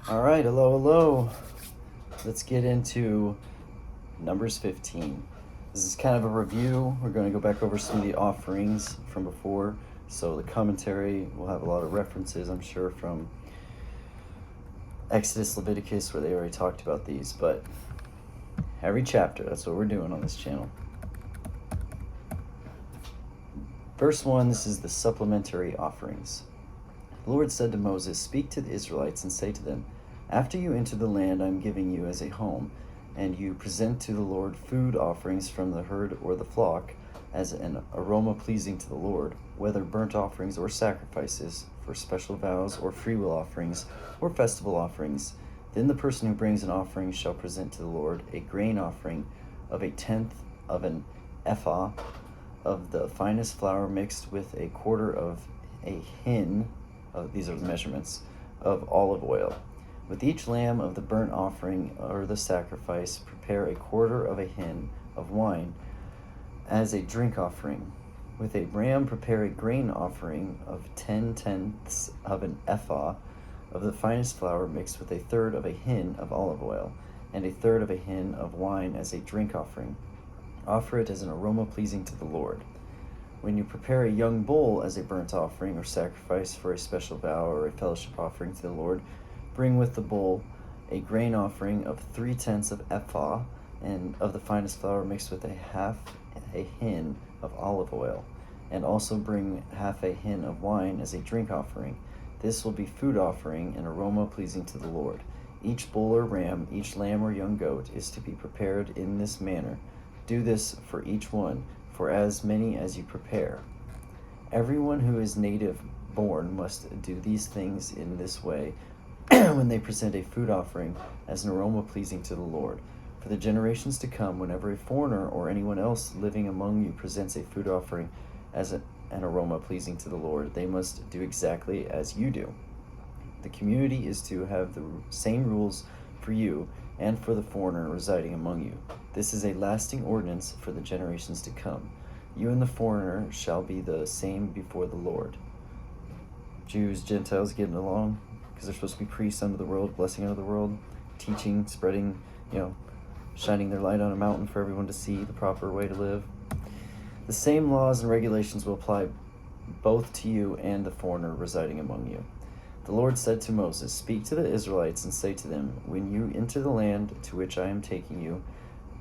All right, hello. Let's get into Numbers 15. This is kind of a review. We're going to go back over some of the offerings from before. So the commentary will have a lot of references, I'm sure, from Exodus, Leviticus, where they already talked about these. But every chapter, that's what we're doing on this channel. Verse 1, this is the supplementary offerings. The Lord said to Moses, "Speak to the Israelites and say to them, after you enter the land I am giving you as a home, and you present to the Lord food offerings from the herd or the flock, as an aroma pleasing to the Lord, whether burnt offerings or sacrifices, for special vows or freewill offerings or festival offerings, then the person who brings an offering shall present to the Lord a grain offering of a tenth of an ephah of the finest flour mixed with a quarter of a hin," these are the measurements, "of olive oil. With each lamb of the burnt offering or the sacrifice, prepare a quarter of a hin of wine as a drink offering. With a ram, prepare a grain offering of 10 tenths of an ephah of the finest flour mixed with a third of a hin of olive oil, and a third of a hin of wine as a drink offering. Offer it as an aroma pleasing to the Lord. When you prepare a young bull as a burnt offering or sacrifice for a special vow or a fellowship offering to the Lord, bring with the bull a grain offering of 3/10 of ephah and of the finest flour mixed with a half a hin of olive oil, and also bring half a hin of wine as a drink offering. This will be food offering, an aroma pleasing to the Lord. Each bull or ram, each lamb or young goat is to be prepared in this manner. Do this for each one, for as many as you prepare. Everyone who is native born must do these things in this way when they present a food offering as an aroma pleasing to the Lord. For the generations to come, whenever a foreigner or anyone else living among you presents a food offering as an aroma pleasing to the Lord, they must do exactly as you do. The community is to have the same rules for you and for the foreigner residing among you. This is a lasting ordinance for the generations to come. You and the foreigner shall be the same before the Lord." Jews, Gentiles getting along, because they're supposed to be priests unto the world, blessing unto the world, teaching, spreading, shining their light on a mountain for everyone to see the proper way to live. The same laws and regulations will apply both to you and the foreigner residing among you. The Lord said to Moses, "Speak to the Israelites and say to them, when you enter the land to which I am taking you,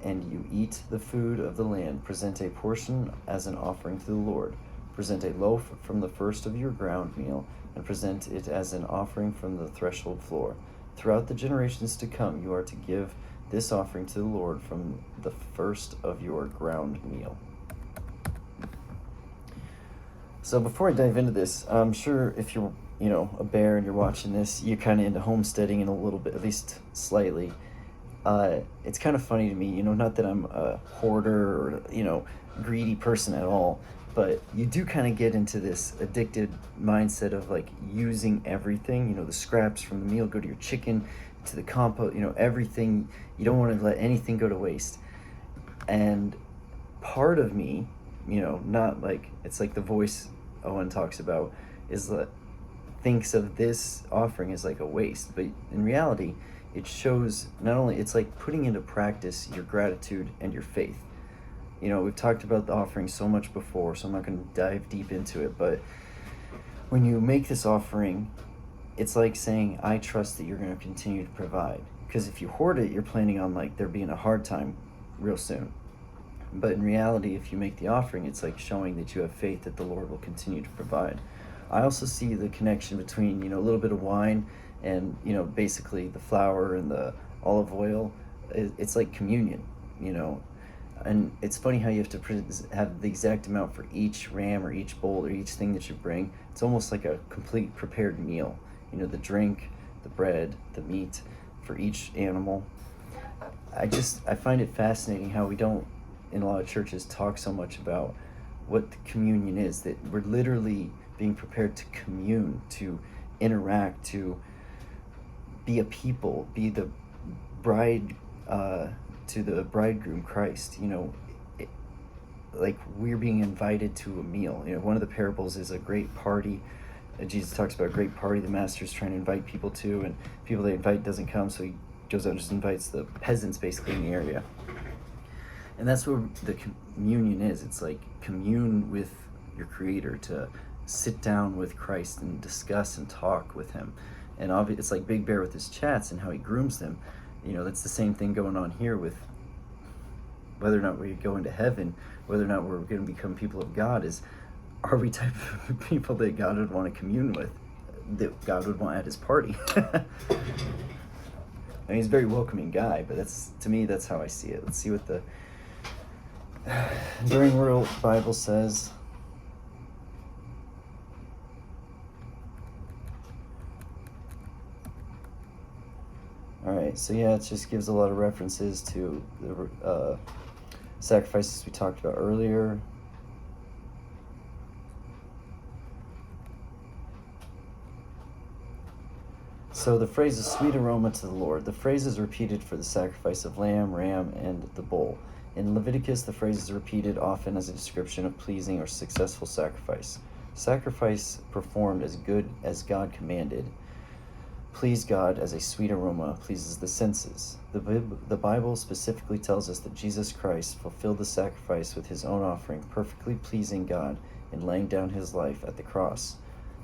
and you eat the food of the land, present a portion as an offering to the Lord. Present a loaf from the first of your ground meal, and present it as an offering from the threshold floor. Throughout the generations to come, you are to give this offering to the Lord from the first of your ground meal." So before I dive into this, I'm sure if you're a bear and you're watching this, you're kind of into homesteading in a little bit, at least slightly. It's kind of funny to me, not that I'm a hoarder or greedy person at all, but you do kind of get into this addicted mindset of like using everything. The scraps from the meal go to your chicken, to the compost, everything. You don't want to let anything go to waste. And part of me, not like, it's like the voice Owen talks about, is that thinks of this offering as like a waste, but in reality it shows not only, it's like putting into practice your gratitude and your faith. We've talked about the offering so much before, so I'm not going to dive deep into it, but when you make this offering, it's like saying, I trust that you're going to continue to provide. Because if you hoard it, you're planning on like there being a hard time real soon. But in reality, if you make the offering, it's like showing that you have faith that the Lord will continue to provide. I also see the connection between, a little bit of wine and, basically the flour and the olive oil. It's like communion, and it's funny how you have to have the exact amount for each ram or each bull or each thing that you bring. It's almost like a complete prepared meal, the drink, the bread, the meat for each animal. I find it fascinating how we don't, in a lot of churches, talk so much about what the communion is, that we're literally being prepared to commune, to interact, to be a people, be the bride to the bridegroom Christ. Like we're being invited to a meal. One of the parables is a great party Jesus talks about a great party the master's trying to invite people to, and people they invite doesn't come, so he goes out and just invites the peasants basically in the area. And that's where the communion is. It's like commune with your Creator, to sit down with Christ and discuss and talk with him. And it's like Big Bear with his chats and how he grooms them. That's the same thing going on here with whether or not we go into heaven, whether or not we're going to become people of God. Are we type of people that God would want to commune with, that God would want at his party? He's a very welcoming guy, but to me, that's how I see it. Let's see what the Enduring World Bible says. All right, so yeah, it just gives a lot of references to the sacrifices we talked about earlier. So the phrase is sweet aroma to the Lord. The phrase is repeated for the sacrifice of lamb, ram, and the bull. In Leviticus, the phrase is repeated often as a description of pleasing or successful sacrifice. Sacrifice performed as good as God commanded. Please God as a sweet aroma pleases the senses. The Bible specifically tells us that Jesus Christ fulfilled the sacrifice with his own offering, perfectly pleasing God in laying down his life at the cross.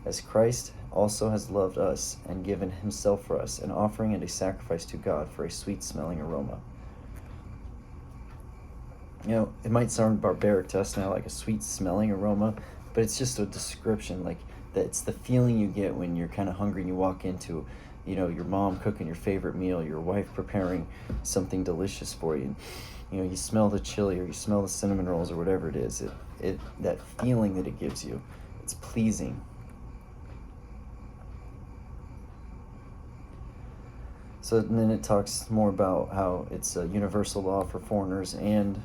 As Christ also has loved us and given himself for us, an offering and a sacrifice to God for a sweet-smelling aroma. It might sound barbaric to us now, like a sweet-smelling aroma, but it's just a description, like that. It's the feeling you get when you're kind of hungry and you walk into, your mom cooking your favorite meal, your wife preparing something delicious for you. You smell the chili or you smell the cinnamon rolls or whatever it is. That feeling that it gives you, it's pleasing. So then it talks more about how it's a universal law for foreigners and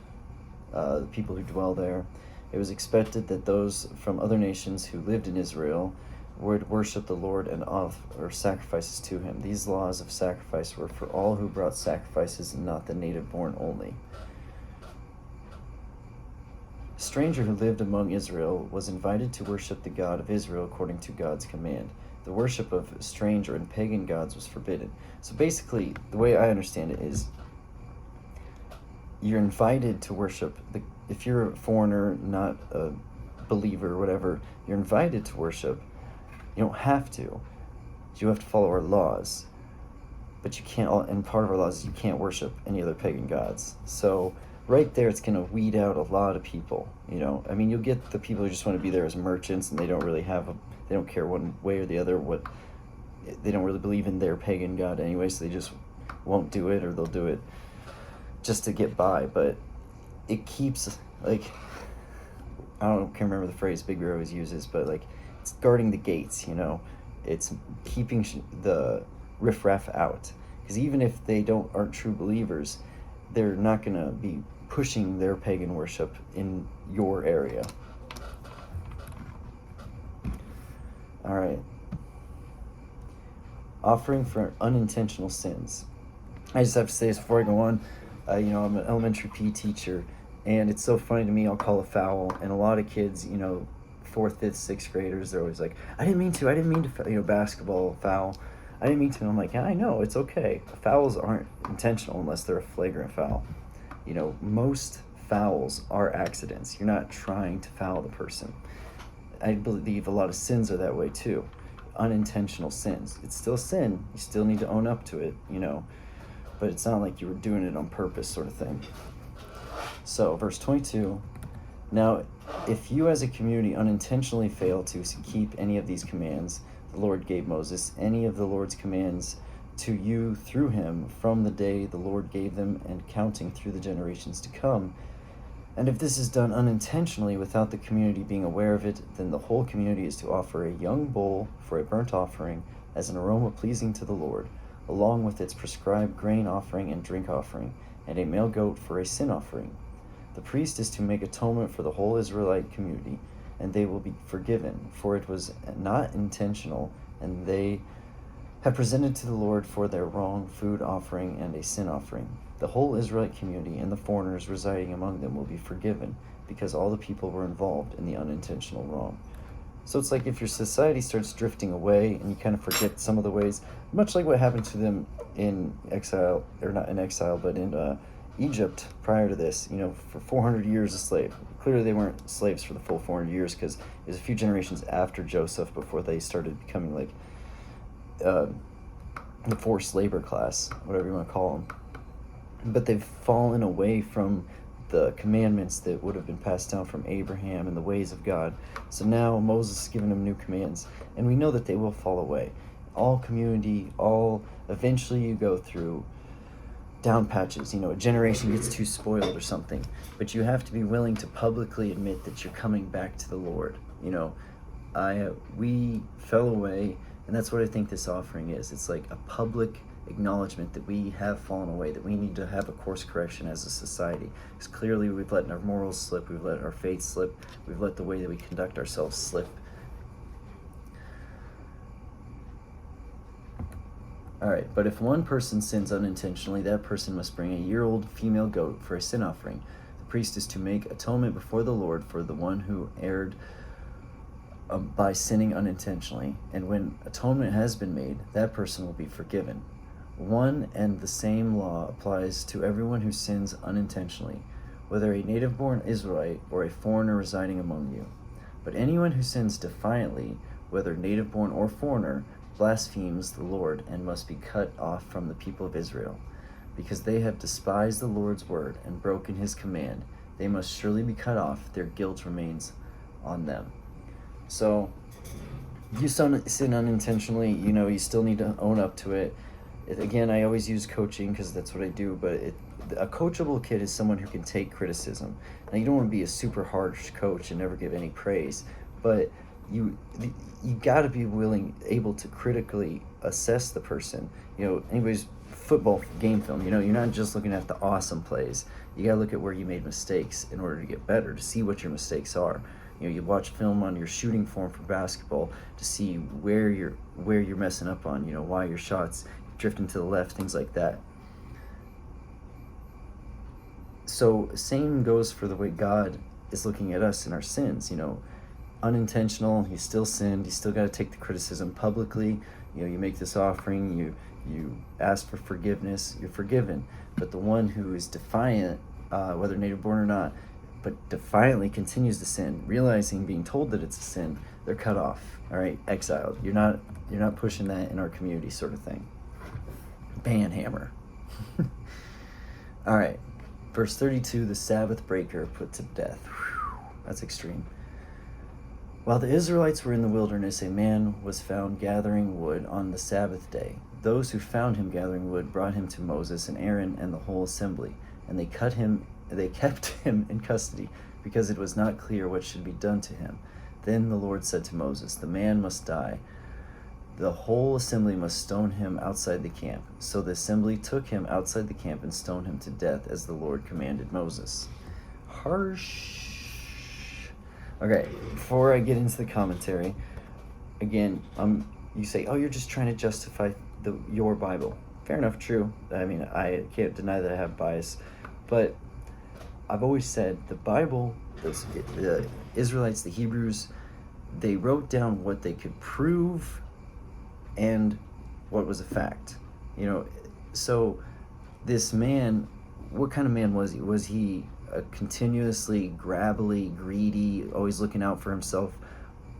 the people who dwell there. It was expected that those from other nations who lived in Israel would worship the Lord and offer sacrifices to him. These laws of sacrifice were for all who brought sacrifices and not the native-born only. A stranger who lived among Israel was invited to worship the God of Israel according to God's command. The worship of stranger and pagan gods was forbidden. So basically, the way I understand it is, you're invited to worship. If you're a foreigner, not a believer or whatever, you're invited to worship. You don't have to. You have to follow our laws. But you can't, and part of our laws is you can't worship any other pagan gods. So right there, it's going to weed out a lot of people. You'll get the people who just want to be there as merchants, and they don't really they don't care one way or the other. They don't really believe in their pagan god anyway, so they just won't do it, or they'll do it just to get by. But it keeps, I can't remember the phrase Big Bear always uses, but it's guarding the gates. It's keeping the riffraff out, because even if they aren't true believers, they're not going to be pushing their pagan worship in your area. All right. Offering for unintentional sins. I just have to say this before I go on. I'm an elementary PE teacher, and it's so funny to me. I'll call a foul, and a lot of kids, 4th, 5th, 6th graders, they're always like, I didn't mean to, basketball foul. I didn't mean to. And I'm like, yeah, I know, it's okay. Fouls aren't intentional unless they're a flagrant foul. Most fouls are accidents. You're not trying to foul the person. I believe a lot of sins are that way too. Unintentional sins. It's still sin. You still need to own up to it, but it's not like you were doing it on purpose, sort of thing. So, verse 22, now, if you as a community unintentionally fail to keep any of these commands the Lord gave Moses, any of the Lord's commands to you through him from the day the Lord gave them and counting through the generations to come, and if this is done unintentionally without the community being aware of it, then the whole community is to offer a young bull for a burnt offering as an aroma pleasing to the Lord, along with its prescribed grain offering and drink offering, and a male goat for a sin offering. The priest is to make atonement for the whole Israelite community, and they will be forgiven, for it was not intentional, and they have presented to the Lord for their wrong food offering and a sin offering. The whole Israelite community and the foreigners residing among them will be forgiven, because all the people were involved in the unintentional wrong. So it's like if your society starts drifting away and you kind of forget some of the ways, much like what happened to them in exile, or not in exile, but in Egypt prior to this, for 400 years a slave. Clearly they weren't slaves for the full 400 years, because it was a few generations after Joseph before they started becoming like the forced labor class, whatever you want to call them. But they've fallen away from the commandments that would have been passed down from Abraham and the ways of God. So now Moses is giving them new commands, and we know that they will fall away. Eventually you go through down patches, a generation gets too spoiled or something, but you have to be willing to publicly admit that you're coming back to the Lord. We fell away, and that's what I think this offering is. It's like a public acknowledgement that we have fallen away, that we need to have a course correction as a society. Because clearly we've let our morals slip, we've let our faith slip, we've let the way that we conduct ourselves slip. All right, but if one person sins unintentionally, that person must bring a year-old female goat for a sin offering. The priest is to make atonement before the Lord for the one who erred by sinning unintentionally, and when atonement has been made, that person will be forgiven. One and the same law applies to everyone who sins unintentionally, whether a native-born Israelite or a foreigner residing among you. But anyone who sins defiantly, whether native-born or foreigner, blasphemes the Lord and must be cut off from the people of Israel. Because they have despised the Lord's word and broken his command, they must surely be cut off. Their guilt remains on them. So, if you sin unintentionally, you still need to own up to it. Again, I always use coaching because that's what I do, but a coachable kid is someone who can take criticism. Now, you don't want to be a super harsh coach and never give any praise, but you got to be able to critically assess the person. Anybody's football game film, you're not just looking at the awesome plays. You got to look at where you made mistakes in order to get better, to see what your mistakes are. You watch film on your shooting form for basketball to see where you're messing up on, why your shots drifting to the left, things like that. So same goes for the way God is looking at us and our sins. Unintentional, he still sinned, you still got to take the criticism publicly. You make this offering, you ask for forgiveness, you're forgiven. But the one who is defiant, whether native born or not, but defiantly continues to sin, being told that it's a sin, they're cut off. All right, exiled. You're not pushing that in our community, sort of thing. Banhammer. All right, verse 32, the Sabbath breaker put to death. Whew, that's extreme. While the Israelites were in the wilderness, a man was found gathering wood on the Sabbath day. Those who found him gathering wood brought him to Moses and Aaron and the whole assembly, and they kept him in custody, because it was not clear what should be done to him. Then the Lord said to Moses, "The man must die. The whole assembly must stone him outside the camp." So the assembly took him outside the camp and stoned him to death, as the Lord commanded Moses. Harsh. Okay, before I get into the commentary, again, you say, oh, you're just trying to justify your Bible. Fair enough, true. I mean, I can't deny that I have bias, but I've always said the Bible, the Israelites, the Hebrews, they wrote down what they could prove and what was a fact. So this man, what kind of man was he? Was he a continuously grabbly, greedy, always looking out for himself,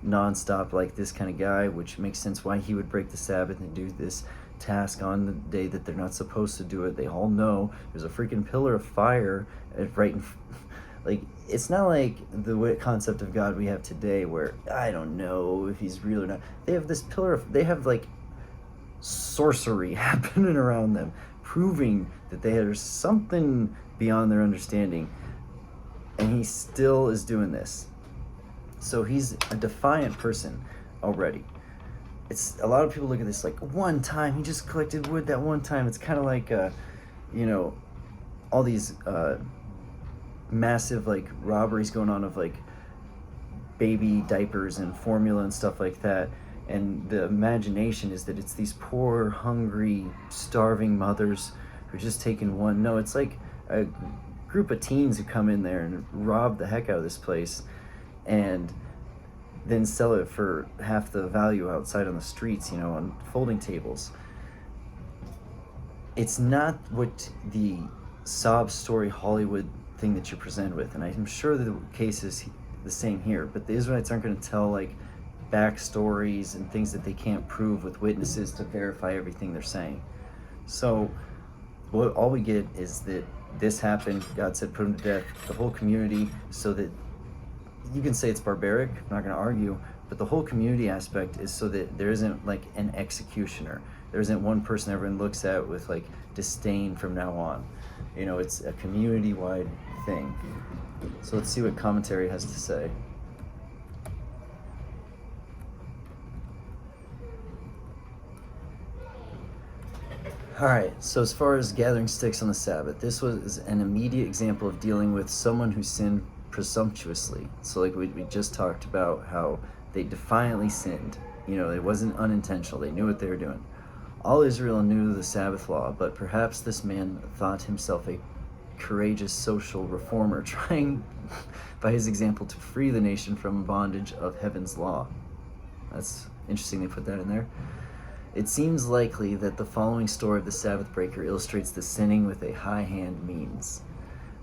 nonstop, like this kind of guy, which makes sense why he would break the Sabbath and do this task on the day that they're not supposed to do it. They all know there's a freaking pillar of fire right in like, it's not like the concept of God we have today where I don't know if he's real or not. They have this they have like sorcery happening around them, proving that there's something beyond their understanding, and he still is doing this. So he's a defiant person already. It's a lot of people look at this like, one time he just collected wood that one time. It's kind of like all these massive like robberies going on of like baby diapers and formula and stuff like that, and the imagination is that it's these poor, hungry, starving mothers who are just taking one. No, it's like a group of teens who come in there and rob the heck out of this place, and then sell it for half the value outside on the streets, on folding tables. It's not what the sob story Hollywood thing that you're presented with, and I'm sure the case is the same here, but the Israelites aren't going to tell like backstories and things that they can't prove with witnesses to verify everything they're saying. So all we get is that this happened, God said put him to death, the whole community, so that you can say it's barbaric, I'm not going to argue, but the whole community aspect is so that there isn't like an executioner. There isn't one person everyone looks at with like disdain from now on. It's a community-wide thing. So let's see what commentary has to say. All right, so as far as gathering sticks on the Sabbath, this was an immediate example of dealing with someone who sinned presumptuously. So like we just talked about how they defiantly sinned. It wasn't unintentional. They knew what they were doing. All Israel knew the Sabbath law, but perhaps this man thought himself a courageous social reformer, trying by his example to free the nation from bondage of heaven's law. That's interesting they put that in there. It seems likely that the following story of the Sabbath breaker illustrates the sinning with a high hand means.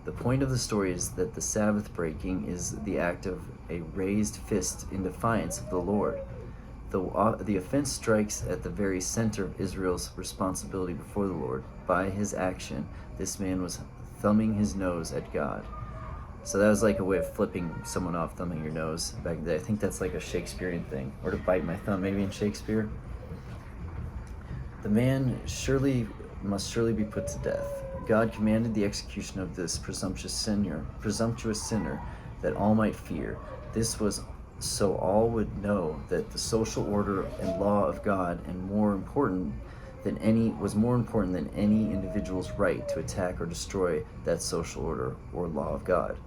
The point of the story is that the Sabbath breaking is the act of a raised fist in defiance of the Lord. The offense strikes at the very center of Israel's responsibility before the Lord. By his action, this man was thumbing his nose at God. So that was like a way of flipping someone off, thumbing your nose back in the day. I think that's like a Shakespearean thing, or to bite my thumb, maybe in Shakespeare. The man must surely be put to death. God commanded the execution of this presumptuous sinner, that all might fear. This was so all would know that the social order and law of God was more important than any individual's right to attack or destroy that social order or law of God.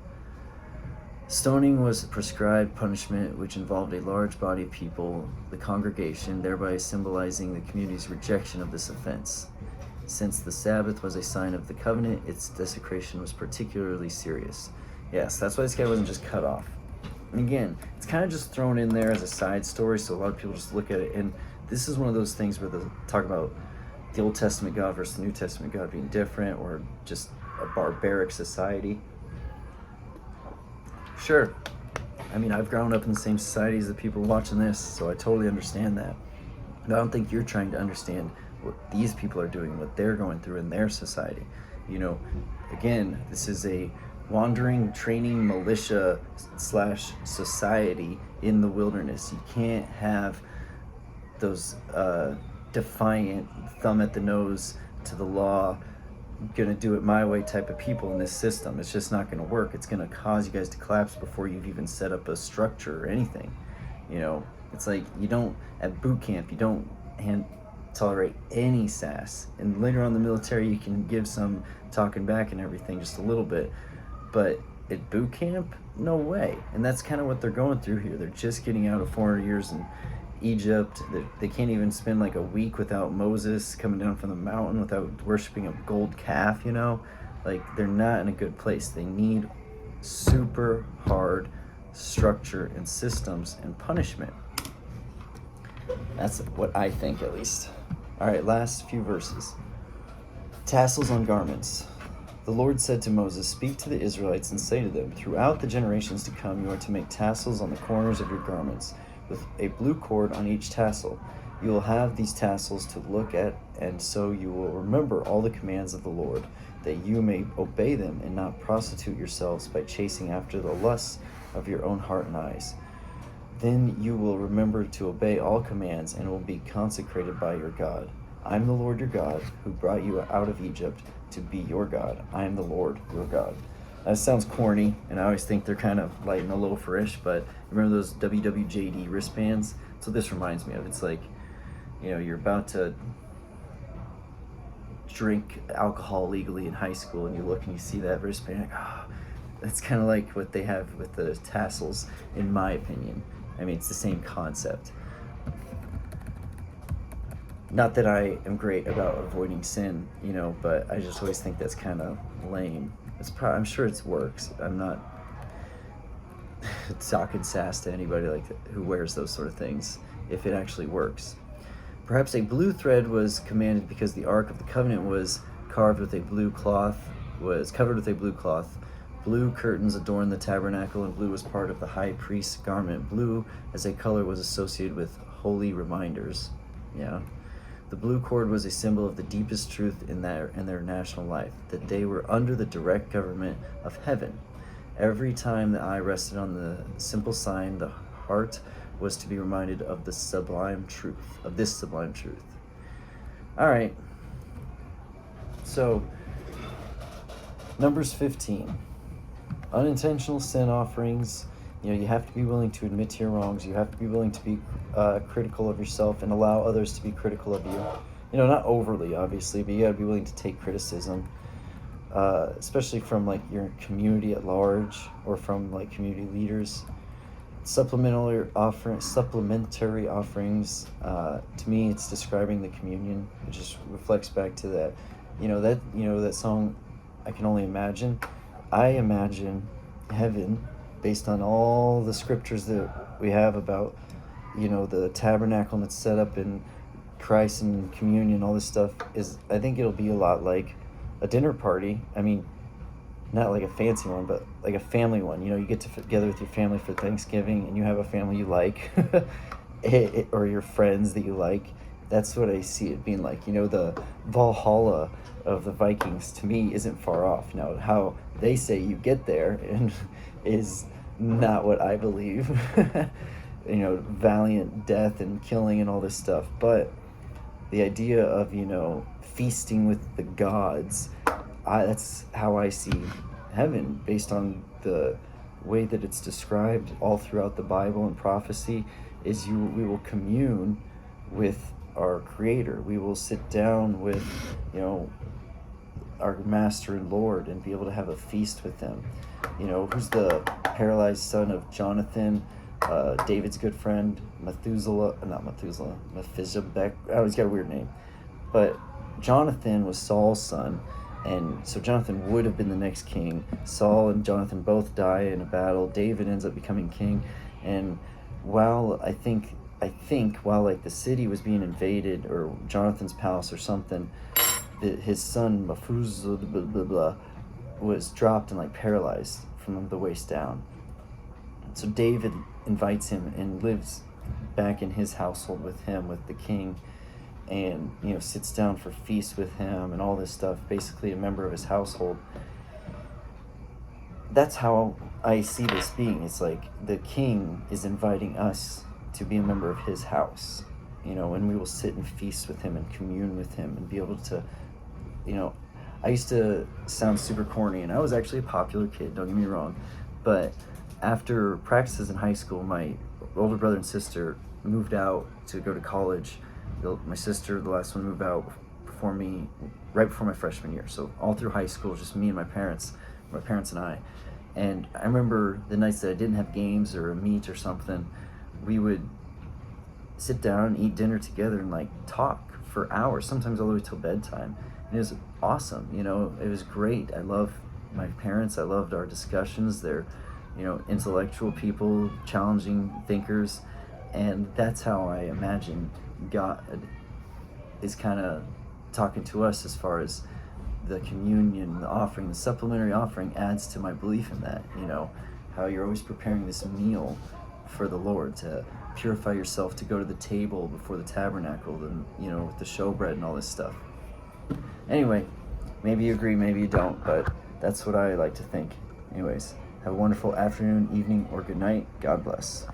Stoning was a prescribed punishment which involved a large body of people, the congregation, thereby symbolizing the community's rejection of this offense. Since the Sabbath was a sign of the covenant, its desecration was particularly serious. Yes, that's why this guy wasn't just cut off. And again, it's kind of just thrown in there as a side story, so a lot of people just look at it, and this is one of those things where they talk about the Old Testament God versus the New Testament God being different, or just a barbaric society. Sure, I've grown up in the same society as the people watching this, so I totally understand that. But I don't think you're trying to understand what these people are doing, what they're going through in their society. Again, this is a wandering training militia / society in the wilderness. You can't have those defiant, thumb at the nose to the law, gonna do it my way type of people in this system. It's just not gonna work. It's gonna cause you guys to collapse before you've even set up a structure or anything. It's like at boot camp, you don't tolerate any sass. And later on in the military, you can give some talking back and everything, just a little bit. But at boot camp, no way. And that's kind of what they're going through here. They're just getting out of 400 years in Egypt. They can't even spend like a week without Moses coming down from the mountain, without worshiping a gold calf, Like, they're not in a good place. They need super hard structure and systems and punishment. That's what I think, at least. All right, last few verses. Tassels on garments. The Lord said to Moses, "Speak to the Israelites and say to them, throughout the generations to come, you are to make tassels on the corners of your garments, with a blue cord on each tassel. You will have these tassels to look at, and so you will remember all the commands of the Lord, that you may obey them and not prostitute yourselves by chasing after the lusts of your own heart and eyes. Then you will remember to obey all commands and will be consecrated by your God. I am the Lord your God, who brought you out of Egypt to be your God. I am the Lord your God." That sounds corny, and I always think they're kind of lighting a loaferish, but remember those WWJD wristbands? That's what this reminds me of. It's like, you're about to drink alcohol legally in high school, and you look and you see that wristband, like, that's kind of like what they have with the tassels, in my opinion. It's the same concept. Not that I am great about avoiding sin, but I just always think that's kind of lame. I'm sure it works. talking sass to anybody like who wears those sort of things, if it actually works. Perhaps a blue thread was commanded because the Ark of the Covenant was carved with a blue cloth, was covered with a blue cloth. Blue curtains adorned the tabernacle, and blue was part of the high priest's garment. Blue as a color was associated with holy reminders. Yeah. The blue cord was a symbol of the deepest truth in their national life, that they were under the direct government of heaven. Every time the eye rested on the simple sign, the heart was to be reminded of the sublime truth, of this sublime truth. All right. So, Numbers 15. Unintentional sin offerings. You have to be willing to admit to your wrongs. You have to be willing to be critical of yourself and allow others to be critical of you. Not overly, obviously, but you got to be willing to take criticism, especially from like your community at large or from like community leaders. Supplementary offerings. To me, it's describing the communion. It just reflects back to that. That song, I Can Only Imagine. I imagine heaven based on all the scriptures that we have about, the tabernacle and it's set up in Christ and communion, all this stuff I think it'll be a lot like a dinner party. I mean, not like a fancy one, but like a family one. You get together with your family for Thanksgiving and you have a family you like or your friends that you like. That's what I see it being like. The Valhalla of the Vikings to me isn't far off. Now, how they say you get there and is not what I believe. Valiant death and killing and all this stuff. But the idea of, feasting with the gods, that's how I see heaven based on the way that it's described all throughout the Bible and prophecy is we will commune with our Creator. We will sit down with, our Master and Lord and be able to have a feast with Him. Who's the paralyzed son of Jonathan, David's good friend, Mephibosheth. Oh, he's got a weird name. But Jonathan was Saul's son, and so Jonathan would have been the next king. Saul and Jonathan both die in a battle. David ends up becoming king, and while I think while like the city was being invaded, or Jonathan's palace or something, his son Mephibosheth was dropped and like paralyzed from the waist down. So David invites him and lives back in his household with him, with the king, and sits down for feasts with him and all this stuff, basically a member of his household. That's how I see this being. It's like the king is inviting us to be a member of his house, and we will sit and feast with him and commune with him and be able to, I used to sound super corny, and I was actually a popular kid, don't get me wrong, but after practices in high school, my older brother and sister moved out to go to college. My sister, the last one, moved out before me, right before my freshman year. So all through high school, just me and my parents and I. And I remember the nights that I didn't have games or a meet or something, we would sit down and eat dinner together and like talk for hours, sometimes all the way till bedtime. And it was awesome. It was great. I love my parents. I loved our discussions. They're, intellectual people, challenging thinkers. And that's how I imagine God is kind of talking to us as far as the communion, the offering, the supplementary offering adds to my belief in that, how you're always preparing this meal for the Lord to purify yourself, to go to the table before the tabernacle, and, with the showbread and all this stuff. Anyway, maybe you agree, maybe you don't, but that's what I like to think. Anyways, have a wonderful afternoon, evening, or good night. God bless.